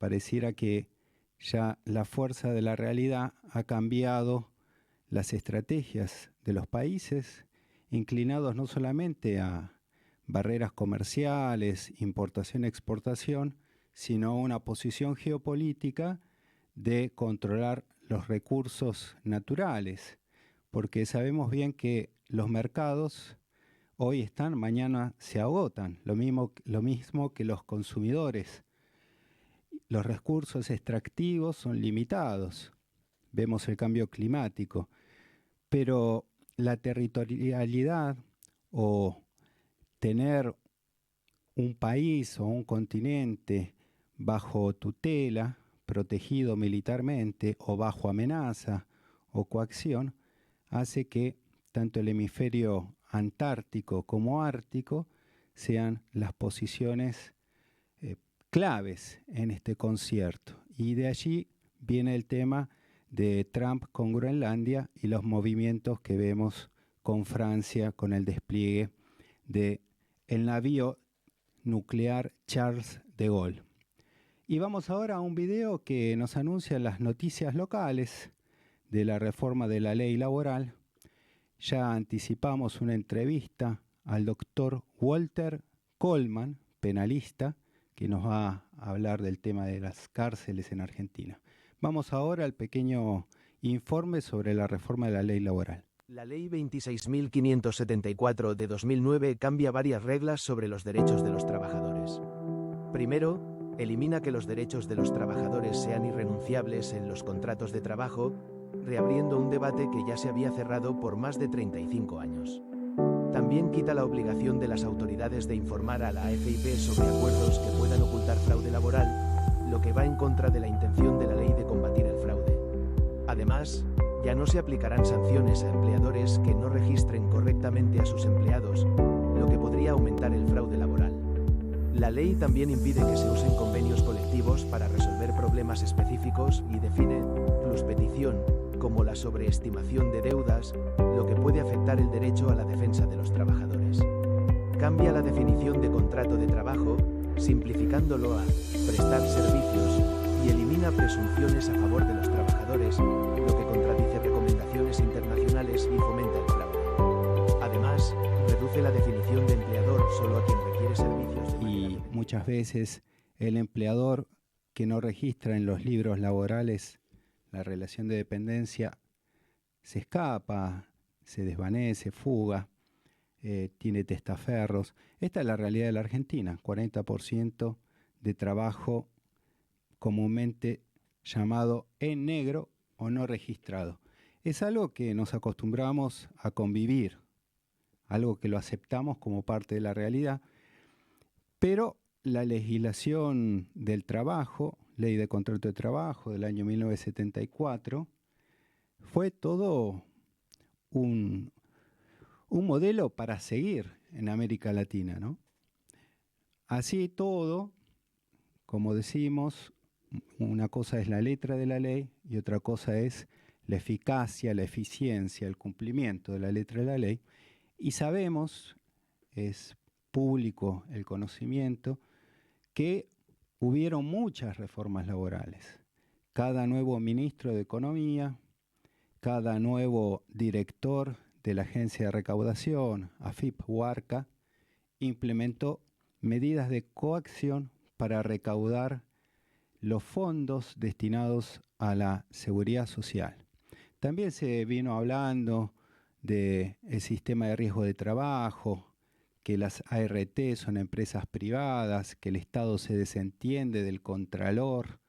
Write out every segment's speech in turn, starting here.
Pareciera que ya la fuerza de la realidad ha cambiado las estrategias de los países, inclinados no solamente a barreras comerciales, importación-exportación, sino a una posición geopolítica de controlar los recursos naturales, porque sabemos bien que los mercados hoy están, mañana se agotan, lo mismo que los consumidores. Los recursos extractivos son limitados, vemos el cambio climático, pero la territorialidad o tener un país o un continente bajo tutela, protegido militarmente o bajo amenaza o coacción, hace que tanto el hemisferio antártico como ártico sean las posiciones claves en este concierto. Y de allí viene el tema de Trump con Groenlandia y los movimientos que vemos con Francia con el despliegue del navío nuclear Charles de Gaulle. Y vamos ahora a un video que nos anuncia las noticias locales de la reforma de la ley laboral. Ya anticipamos una entrevista al doctor Walter Coleman, penalista, que nos va a hablar del tema de las cárceles en Argentina. Vamos ahora al pequeño informe sobre la reforma de la ley laboral. La Ley 26.574 de 2009 cambia varias reglas sobre los derechos de los trabajadores. Primero, elimina que los derechos de los trabajadores sean irrenunciables en los contratos de trabajo, reabriendo un debate que ya se había cerrado por más de 35 años. También quita la obligación de las autoridades de informar a la AFIP sobre acuerdos que puedan ocultar fraude laboral, lo que va en contra de la intención de la ley de combatir el fraude. Además, ya no se aplicarán sanciones a empleadores que no registren correctamente a sus empleados, lo que podría aumentar el fraude laboral. La ley también impide que se usen convenios colectivos para resolver problemas específicos y define pluspetición como la sobreestimación de deudas, lo que puede afectar el derecho a la defensa de los trabajadores. Cambia la definición de contrato de trabajo, simplificándolo a prestar servicios, y elimina presunciones a favor de los trabajadores, lo que contradice recomendaciones internacionales y fomenta el fraude. Además, reduce la definición de empleador solo a quien requiere servicios. Y muchas veces el empleador que no registra en los libros laborales la relación de dependencia se escapa, se desvanece, fuga, tiene testaferros. Esta es la realidad de la Argentina, 40% de trabajo comúnmente llamado en negro o no registrado. Es algo que nos acostumbramos a convivir, algo que lo aceptamos como parte de la realidad, pero la legislación del trabajo, ley de contrato de trabajo del año 1974, fue todo un modelo para seguir en América Latina, ¿no? Así todo, como decimos, una cosa es la letra de la ley y otra cosa es la eficacia, la eficiencia, el cumplimiento de la letra de la ley. Y sabemos, es público el conocimiento, que hubieron muchas reformas laborales. Cada nuevo ministro de Economía, cada nuevo director de la Agencia de Recaudación, AFIP o ARCA, implementó medidas de coacción para recaudar los fondos destinados a la seguridad social. También se vino hablando del sistema de riesgo de trabajo, que las ART son empresas privadas, que el Estado se desentiende del contralor,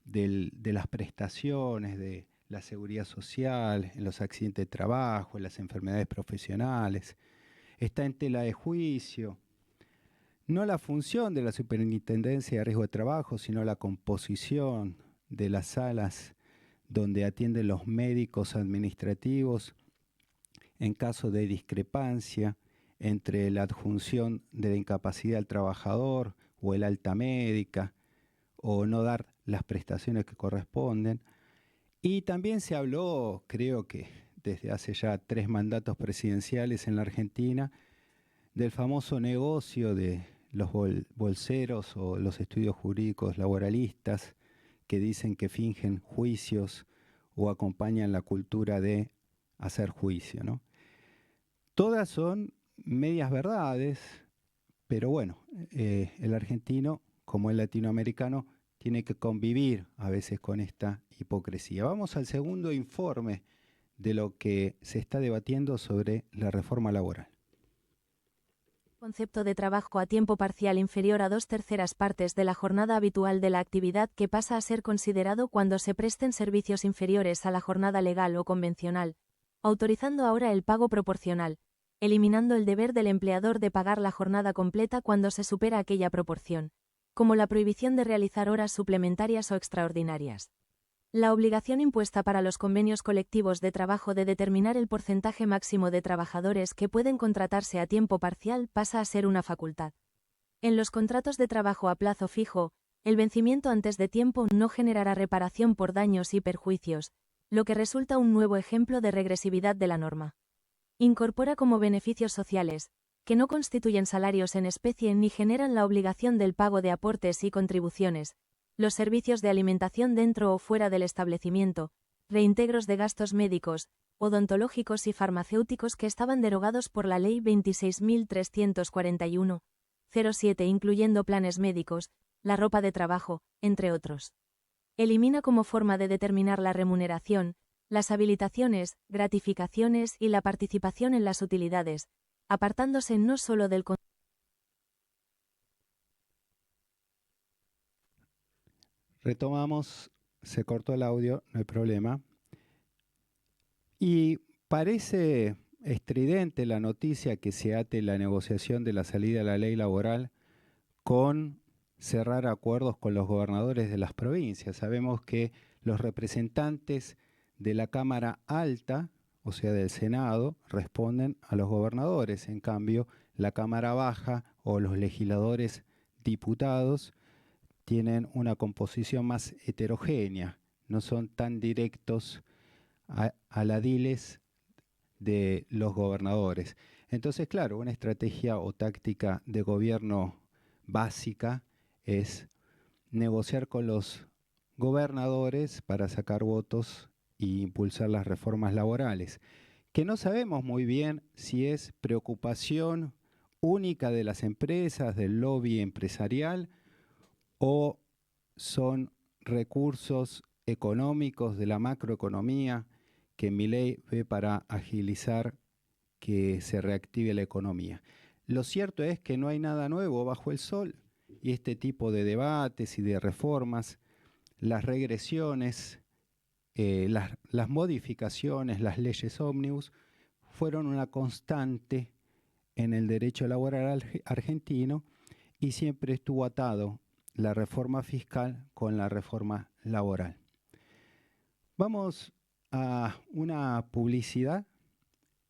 de las prestaciones, de la seguridad social, en los accidentes de trabajo, en las enfermedades profesionales. Está en tela de juicio no la función de la Superintendencia de Riesgo de Trabajo, sino la composición de las salas donde atienden los médicos administrativos en caso de discrepancia entre la adjunción de la incapacidad al trabajador o el alta médica o no dar las prestaciones que corresponden. Y también se habló, creo que desde hace ya 3 mandatos presidenciales en la Argentina, del famoso negocio de los bolseros o los estudios jurídicos laboralistas que dicen que fingen juicios o acompañan la cultura de hacer juicio, ¿no? Todas son medias verdades, pero bueno, el argentino, como el latinoamericano, tiene que convivir a veces con esta hipocresía. Vamos al segundo informe de lo que se está debatiendo sobre la reforma laboral. Concepto de trabajo a tiempo parcial inferior a 2/3 partes de la jornada habitual de la actividad que pasa a ser considerado cuando se presten servicios inferiores a la jornada legal o convencional, autorizando ahora el pago proporcional, eliminando el deber del empleador de pagar la jornada completa cuando se supera aquella proporción, como la prohibición de realizar horas suplementarias o extraordinarias. La obligación impuesta para los convenios colectivos de trabajo de determinar el porcentaje máximo de trabajadores que pueden contratarse a tiempo parcial pasa a ser una facultad. En los contratos de trabajo a plazo fijo, el vencimiento antes de tiempo no generará reparación por daños y perjuicios, lo que resulta un nuevo ejemplo de regresividad de la norma. Incorpora como beneficios sociales, que no constituyen salarios en especie ni generan la obligación del pago de aportes y contribuciones, los servicios de alimentación dentro o fuera del establecimiento, reintegros de gastos médicos, odontológicos y farmacéuticos que estaban derogados por la Ley 26.341/07, incluyendo planes médicos, la ropa de trabajo, entre otros. Elimina como forma de determinar la remuneración, las habilitaciones, gratificaciones y la participación en las utilidades, apartándose no solo del Retomamos, se cortó el audio, no hay problema. Y parece estridente la noticia que se ate la negociación de la salida de la ley laboral con cerrar acuerdos con los gobernadores de las provincias. Sabemos que los representantes de la Cámara Alta, o sea del Senado, responden a los gobernadores. En cambio, la Cámara Baja o los legisladores diputados tienen una composición más heterogénea, no son tan directos a la diles de los gobernadores. Entonces, claro, una estrategia o táctica de gobierno básica es negociar con los gobernadores para sacar votos e impulsar las reformas laborales, que no sabemos muy bien si es preocupación única de las empresas, del lobby empresarial, o son recursos económicos de la macroeconomía que Milei ve para agilizar que se reactive la economía. Lo cierto es que no hay nada nuevo bajo el sol y este tipo de debates y de reformas, las regresiones, las modificaciones, las leyes ómnibus, fueron una constante en el derecho laboral argentino y siempre estuvo atado la reforma fiscal con la reforma laboral. Vamos a una publicidad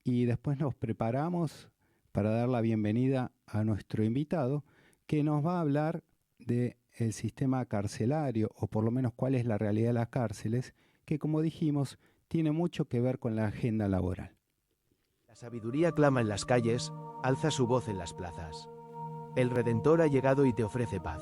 y después nos preparamos para dar la bienvenida a nuestro invitado que nos va a hablar del sistema carcelario o por lo menos cuál es la realidad de las cárceles que, como dijimos, tiene mucho que ver con la agenda laboral. La sabiduría clama en las calles, alza su voz en las plazas. El Redentor ha llegado y te ofrece paz.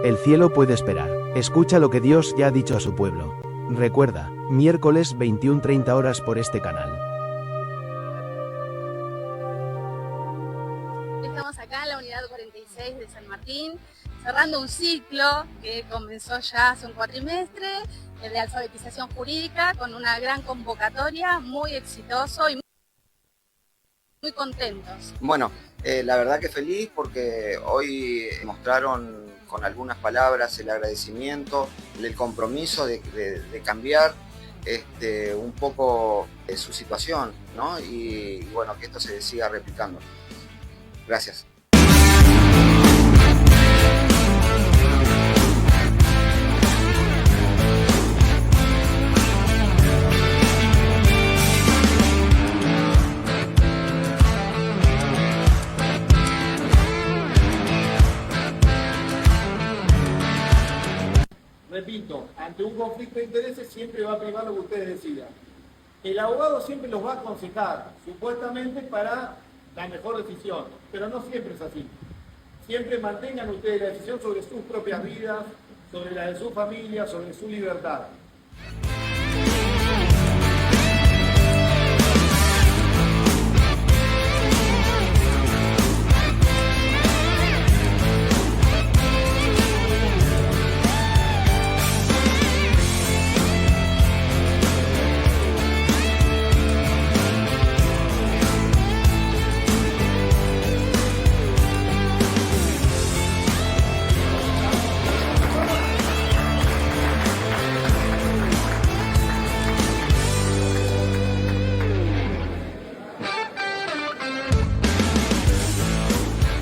El cielo puede esperar. Escucha lo que Dios ya ha dicho a su pueblo. Recuerda, miércoles 21:30 horas por este canal. Estamos acá en la unidad 46 de San Martín, cerrando un ciclo que comenzó ya hace un cuatrimestre, el de alfabetización jurídica, con una gran convocatoria, muy exitoso y muy contentos. Bueno, la verdad que feliz porque hoy mostraron con algunas palabras el agradecimiento, el compromiso de cambiar un poco su situación, ¿no? Y bueno, que esto se siga replicando. Gracias. ante un conflicto de intereses siempre va a primar lo que ustedes decidan. El abogado siempre los va a aconsejar, supuestamente para la mejor decisión, pero no siempre es así. Siempre mantengan ustedes la decisión sobre sus propias vidas, sobre la de su familia, sobre su libertad.